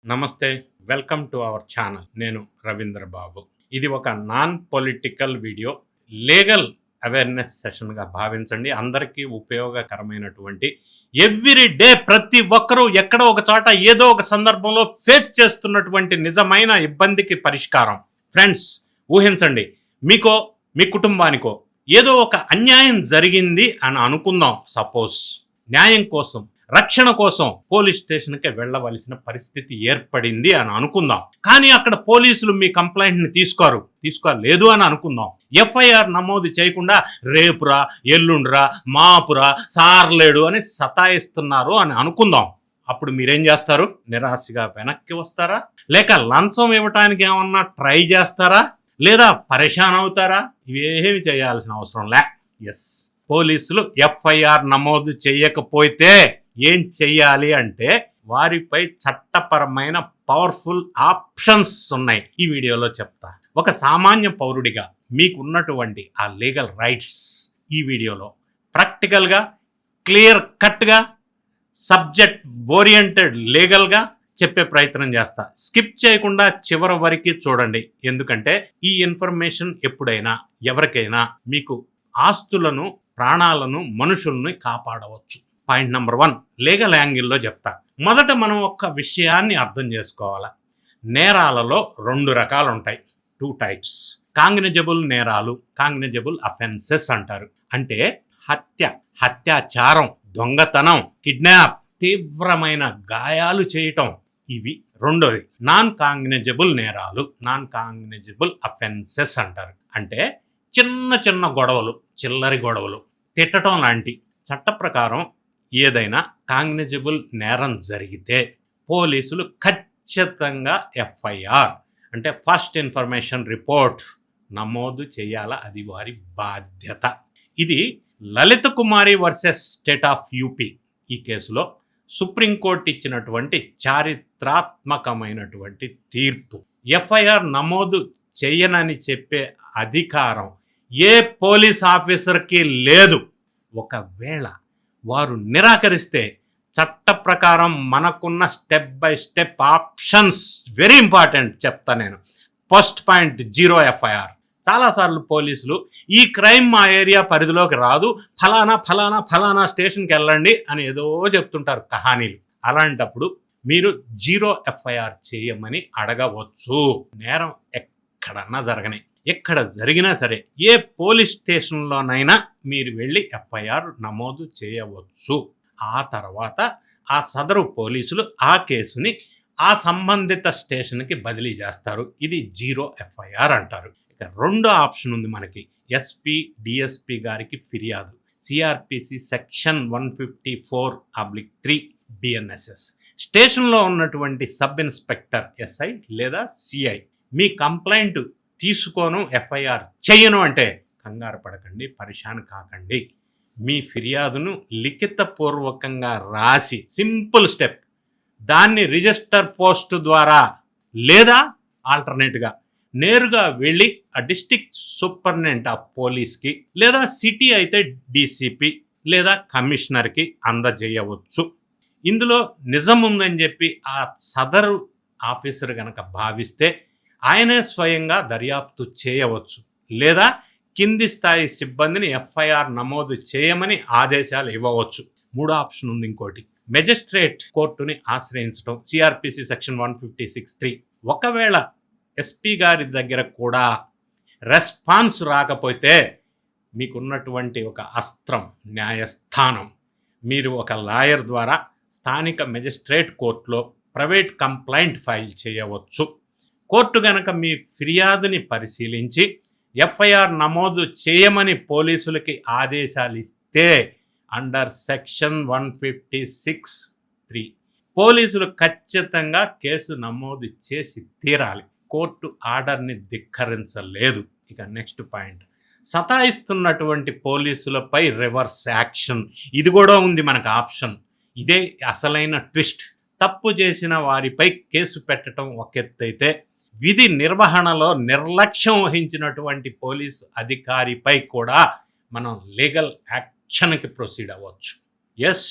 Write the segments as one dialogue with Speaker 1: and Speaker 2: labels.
Speaker 1: నమస్తే. Welcome to our channel. నేను రవీంద్ర బాబు. ఇది ఒక non political video. Legal awareness సెషన్‌గా భావించండి. అందరికీ ఉపయోగకరమైనటువంటి ఎవ్రీ డే ప్రతి ఒక్కరూ ఎక్కడో ఒక చోట ఏదో ఒక సందర్భంలో ఫేస్ చేస్తున్నటువంటి నిజమైన ఇబ్బందికి పరిష్కారం. ఫ్రెండ్స్, ఊహించండి, మీకో మీ కుటుంబానికో ఏదో ఒక అన్యాయం జరిగింది అని అనుకుందాం. సపోజ్ న్యాయం కోసం, రక్షణ కోసం పోలీస్ స్టేషన్కి వెళ్ళవలసిన పరిస్థితి ఏర్పడింది అని అనుకుందాం. కానీ అక్కడ పోలీసులు మీ కంప్లైంట్ని తీసుకోలేదు అని అనుకుందాం. ఎఫ్ఐఆర్ నమోదు చేయకుండా రేపురా, ఎల్లుండ్రా, మాపురా, సార్లేడు అని సతాయిస్తున్నారు అని అనుకుందాం. అప్పుడు మీరేం చేస్తారు? నిరాశగా వెనక్కి వస్తారా? లేక లంచం ఇవ్వటానికి ఏమన్నా ట్రై చేస్తారా? లేదా పరేషాన్ అవుతారా? ఇవేమి చేయాల్సిన అవసరం లే. ఎస్, పోలీసులు ఎఫ్ఐఆర్ నమోదు చేయకపోతే ఏం చెయ్యాలి అంటే వారిపై చట్టపరమైన పవర్ఫుల్ ఆప్షన్స్ ఉన్నాయి. ఈ వీడియోలో చెప్తా. ఒక సామాన్య పౌరుడిగా మీకున్నటువంటి ఆ లీగల్ రైట్స్ ఈ వీడియోలో ప్రాక్టికల్గా, క్లియర్ కట్గా, సబ్జెక్ట్ ఓరియంటెడ్ లీగల్గా చెప్పే ప్రయత్నం చేస్తా. స్కిప్ చేయకుండా చివరి వరకు చూడండి. ఎందుకంటే ఈ ఇన్ఫర్మేషన్ ఎప్పుడైనా ఎవరికైనా మీకు ఆస్తులను, ప్రాణాలను, మనుషుల్ని కాపాడవచ్చు. పాయింట్ నెంబర్ 1 లీగల్ యాంగిల్లో చెప్తా. మొదట మనం ఒక్క విషయాన్ని అర్థం చేసుకోవాలా. నేరాలలో 2 రకాలు ఉంటాయి. 2 టైప్స్. కాంగ్నిజబుల్ నేరాలు, కాంగ్నిజబుల్ అఫెన్సెస్ అంటారు. అంటే హత్యాచారం, దొంగతనం, కిడ్నాప్, తీవ్రమైన గాయాలు చేయటం. ఇవి రెండోది. నాన్ కాంగ్నిజబుల్ నేరాలు, నాన్ కాంగ్నిజబుల్ అఫెన్సెస్ అంటారు. అంటే చిన్న చిన్న గొడవలు, చిల్లరి గొడవలు, తిట్టడం లాంటి. చట్ట ప్రకారం ఏదైనా కాంగ్నిజబుల్ నేరం జరిగితే పోలీసులు ఖచ్చితంగా ఎఫ్ఐఆర్ అంటే ఫస్ట్ ఇన్ఫర్మేషన్ రిపోర్ట్ నమోదు చేయాలా. అది వారి బాధ్యత. ఇది లలిత కుమారి వర్సెస్ స్టేట్ ఆఫ్ యూపీ ఈ కేసులో సుప్రీంకోర్టు ఇచ్చినటువంటి చారిత్రాత్మకమైనటువంటి తీర్పు. ఎఫ్ఐఆర్ నమోదు చేయనని చెప్పే అధికారం ఏ పోలీస్ ఆఫీసర్కి లేదు. ఒకవేళ వారు నిరాకరిస్తే చట్ట ప్రకారం మనకున్న step by step options very important చెప్తా నేను. First point, 0 FIR. చాలాసార్లు పోలీసులు ఈ క్రైమ్ మా ఏరియా పరిధిలోకి రాదు, ఫలానా స్టేషన్కి వెళ్ళండి అని ఏదో చెప్తుంటారు కహానీలు. అలాంటప్పుడు మీరు 0 ఎఫ్ఐఆర్ చేయమని అడగవచ్చు. నేరం ఎక్కడన్నా జరగని, ఎక్కడ జరిగినా సరే ఏ పోలీస్ స్టేషన్లోనైనా మీరు వెళ్ళి ఎఫ్ఐఆర్ నమోదు చేయవచ్చు. ఆ తర్వాత ఆ సదరు పోలీసులు ఆ కేసుని ఆ సంబంధిత స్టేషన్కి బదిలీ చేస్తారు. ఇది 0 ఎఫ్ఐఆర్ అంటారు. ఇక రెండో ఆప్షన్ ఉంది మనకి. ఎస్పీ, డిఎస్పీ గారికి ఫిర్యాదు. CrPC section 154/3 BNSS. స్టేషన్లో ఉన్నటువంటి సబ్ ఇన్స్పెక్టర్ ఎస్ఐ లేదా సిఐ మీ కంప్లైంట్ తీసుకోను, ఎఫ్ఐఆర్ చేయను అంటే కంగారు పడకండి, పరిశాన్ కాకండి. మీ ఫిర్యాదును లిఖితపూర్వకంగా రాసి, సింపుల్ స్టెప్, దాన్ని రిజిస్టర్ పోస్ట్ ద్వారా లేదా ఆల్టర్నేట్గా నేరుగా వెళ్ళి ఆ డిస్ట్రిక్ట్ సూపరింటెండెంట్ ఆఫ్ పోలీస్కి లేదా సిటీ అయితే డీసీపీ లేదా కమిషనర్కి అందజేయవచ్చు. ఇందులో నిజం ఉందని చెప్పి ఆ సదరు ఆఫీసర్ కనుక భావిస్తే ఆయనే స్వయంగా దర్యాప్తు చేయవచ్చు. లేదా కింది స్థాయి సిబ్బందిని ఎఫ్ఐఆర్ నమోదు చేయమని ఆదేశాలు ఇవ్వవచ్చు. మూడో ఆప్షన్ ఉంది ఇంకోటి. మెజిస్ట్రేట్ కోర్టుని ఆశ్రయించడం. CrPC section 156(3). ఒకవేళ ఎస్పీ గారి దగ్గర కూడా రెస్పాన్స్ రాకపోతే మీకున్నటువంటి ఒక అస్త్రం న్యాయస్థానం. మీరు ఒక లాయర్ ద్వారా స్థానిక మెజిస్ట్రేట్ కోర్టులో ప్రైవేట్ కంప్లైంట్ ఫైల్ చేయవచ్చు. కోర్టు గనక మీ ఫిర్యాదుని పరిశీలించి ఎఫ్ఐఆర్ నమోదు చేయమని పోలీసులకి ఆదేశాలు ఇస్తే అండర్ సెక్షన్ 156(3) పోలీసులు ఖచ్చితంగా కేసు నమోదు చేసి తీరాలి. కోర్టు ఆర్డర్ని ధిక్కరించలేదు. ఇక నెక్స్ట్ పాయింట్, సతాయిస్తున్నటువంటి పోలీసులపై రివర్స్ యాక్షన్. ఇది కూడా ఉంది మనకు ఆప్షన్. ఇదే అసలైన ట్విస్ట్. తప్పు చేసిన వారిపై కేసు పెట్టడం ఒక ఎత్తైతే, విధి నిర్వహణలో నిర్లక్ష్యం వహించినటువంటి పోలీసు అధికారిపై కూడా మనం లీగల్ యాక్షన్కి ప్రొసీడ్ అవ్వచ్చు. ఎస్,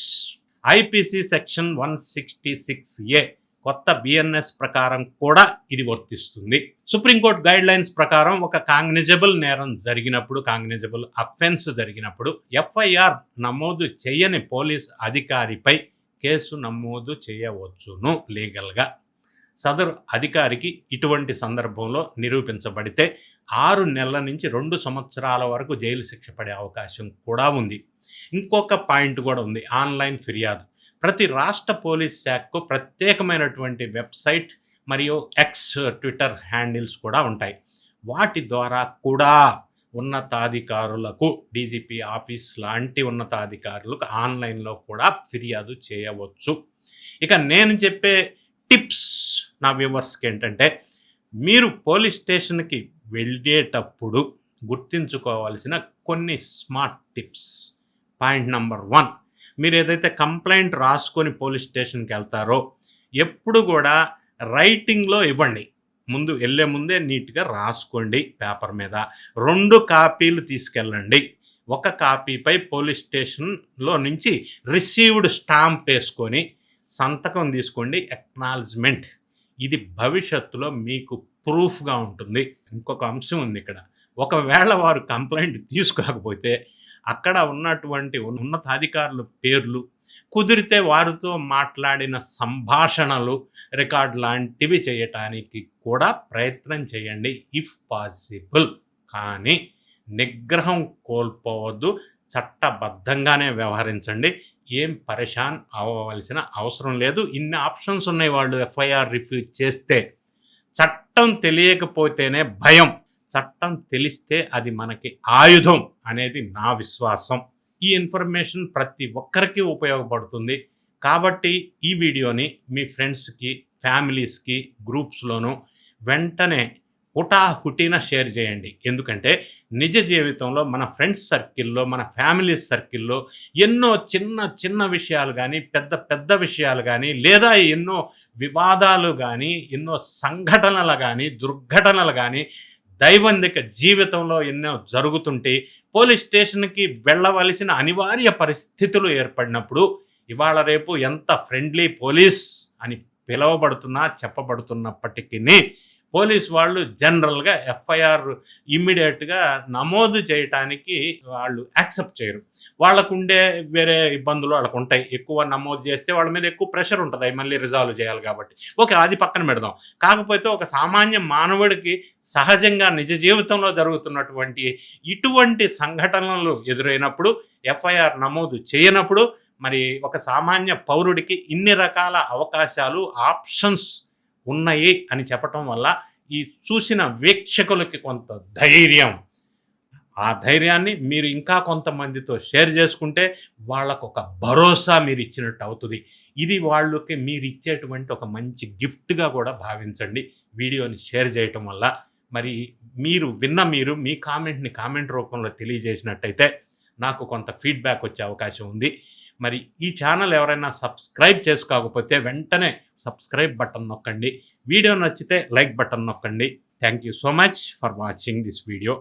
Speaker 1: ఐపీసీ సెక్షన్ 166(a) కొత్త బిఎన్ఎస్ ప్రకారం కూడా ఇది వర్తిస్తుంది. సుప్రీంకోర్టు గైడ్ లైన్స్ ప్రకారం ఒక కాగ్నిజబుల్ నేరం జరిగినప్పుడు, కాగ్నిజబుల్ అఫెన్స్ జరిగినప్పుడు ఎఫ్ఐఆర్ నమోదు చేయని పోలీస్ అధికారిపై కేసు నమోదు చేయవచ్చును లీగల్గా. సదరు అధికారికి ఇటువంటి సందర్భంలో నిరూపించబడితే 6 నెలల నుంచి 2 సంవత్సరాల వరకు జైలు శిక్ష పడే అవకాశం కూడా ఉంది. ఇంకొక పాయింట్ కూడా ఉంది, ఆన్లైన్ ఫిర్యాదు. ప్రతి రాష్ట్ర పోలీస్ శాఖకు ప్రత్యేకమైనటువంటి వెబ్సైట్ మరియు ఎక్స్ ట్విట్టర్ హ్యాండిల్స్ కూడా ఉంటాయి. వాటి ద్వారా కూడా ఉన్నతాధికారులకు, డీజీపీ ఆఫీస్ లాంటి ఉన్నతాధికారులకు ఆన్లైన్లో కూడా ఫిర్యాదు చేయవచ్చు. ఇక నేను చెప్పే టిప్స్ నా వ్యూవర్స్కి ఏంటంటే, మీరు పోలీస్ స్టేషన్కి వెళ్ళేటప్పుడు గుర్తుంచుకోవాల్సిన కొన్ని స్మార్ట్ టిప్స్. పాయింట్ నెంబర్ 1, మీరు ఏదైతే కంప్లైంట్ రాసుకొని పోలీస్ స్టేషన్కి వెళ్తారో ఎప్పుడు కూడా రైటింగ్లో ఇవ్వండి. వెళ్ళే ముందే నీట్గా రాసుకోండి పేపర్ మీద. 2 కాపీలు తీసుకెళ్ళండి. ఒక కాపీపై పోలీస్ స్టేషన్లో నుంచి రిసీవ్డ్ స్టాంప్ వేసుకొని సంతకం తీసుకోండి, ఎక్నాలజ్మెంట్. ఇది భవిష్యత్తులో మీకు ప్రూఫ్గా ఉంటుంది. ఇంకొక అంశం ఉంది ఇక్కడ. ఒకవేళ వారు కంప్లైంట్ తీసుకోకపోతే అక్కడ ఉన్నటువంటి ఉన్నతాధికారుల పేర్లు, కుదిరితే వారితో మాట్లాడిన సంభాషణలు రికార్డ్ లాంటివి చేయటానికి కూడా ప్రయత్నం చేయండి ఇఫ్ పాసిబుల్. కానీ నిగ్రహం కోల్పోవద్దు, చట్టబద్ధంగానే వ్యవహరించండి. ఏం పరేషాన్ అవ్వవలసిన అవసరం లేదు. ఇన్ని ఆప్షన్స్ ఉన్నాయి వాళ్ళు ఎఫ్ఐఆర్ రిఫ్యూజ్ చేస్తే. చట్టం తెలియకపోతేనే భయం, చట్టం తెలిస్తే అది మనకి ఆయుధం అనేది నా విశ్వాసం. ఈ ఇన్ఫర్మేషన్ ప్రతి ఒక్కరికి ఉపయోగపడుతుంది. కాబట్టి ఈ వీడియోని మీ ఫ్రెండ్స్కి, ఫ్యామిలీస్కి, గ్రూప్స్లోనూ వెంటనే హుటాహుటిన షేర్ చేయండి. ఎందుకంటే నిజ జీవితంలో మన ఫ్రెండ్స్ సర్కిల్లో, మన ఫ్యామిలీ సర్కిల్లో ఎన్నో చిన్న చిన్న విషయాలు కానీ, పెద్ద పెద్ద విషయాలు కానీ, లేదా ఎన్నో వివాదాలు కానీ, ఎన్నో సంఘటనలు కానీ, దుర్ఘటనలు కానీ, దైనందిక జీవితంలో ఎన్నో జరుగుతుంటే పోలీస్ స్టేషన్కి వెళ్ళవలసిన అనివార్య పరిస్థితులు ఏర్పడినప్పుడు ఇవాళ రేపు ఎంత ఫ్రెండ్లీ పోలీస్ అని పిలువబడుతున్నా, చెప్పబడుతున్నప్పటికీ పోలీస్ వాళ్ళు జనరల్గా ఎఫ్ఐఆర్ ఇమ్మీడియట్గా నమోదు చేయటానికి వాళ్ళు యాక్సెప్ట్ చేయరు. వాళ్ళకుండే వేరే ఇబ్బందులు వాళ్ళకు ఉంటాయి. ఎక్కువ నమోదు చేస్తే వాళ్ళ మీద ఎక్కువ ప్రెషర్ ఉంటుంది, అవి మళ్ళీ రిజాల్వ్ చేయాలి కాబట్టి. ఓకే, అది పక్కన పెడదాం. కాకపోతే ఒక సామాన్య మానవుడికి సహజంగా నిజ జీవితంలో జరుగుతున్నటువంటి ఇటువంటి సంఘటనలు ఎదురైనప్పుడు, ఎఫ్ఐఆర్ నమోదు చేయనప్పుడు, మరి ఒక సామాన్య పౌరుడికి ఇన్ని రకాల అవకాశాలు, ఆప్షన్స్ ఉన్నాయి అని చెప్పటం వల్ల ఈ చూసిన వీక్షకులకి కొంత ధైర్యం, ఆ ధైర్యాన్ని మీరు ఇంకా కొంతమందితో షేర్ చేసుకుంటే వాళ్ళకు ఒక భరోసా మీరు ఇచ్చినట్టు అవుతుంది. ఇది వాళ్ళకి మీరు ఇచ్చేటువంటి ఒక మంచి గిఫ్ట్గా కూడా భావించండి వీడియోని షేర్ చేయటం వల్ల. మరి మీరు మీ కామెంట్ని కామెంట్ రూపంలో తెలియజేసినట్టయితే నాకు కొంత ఫీడ్బ్యాక్ వచ్చే అవకాశం ఉంది. మరి ఈ ఛానల్ ఎవరైనా సబ్స్క్రైబ్ చేసుకోకపోతే వెంటనే సబ్స్క్రైబ్ బటన్ నొక్కండి. వీడియో నచ్చితే లైక్ బటన్ నొక్కండి. Thank you so much for watching this video.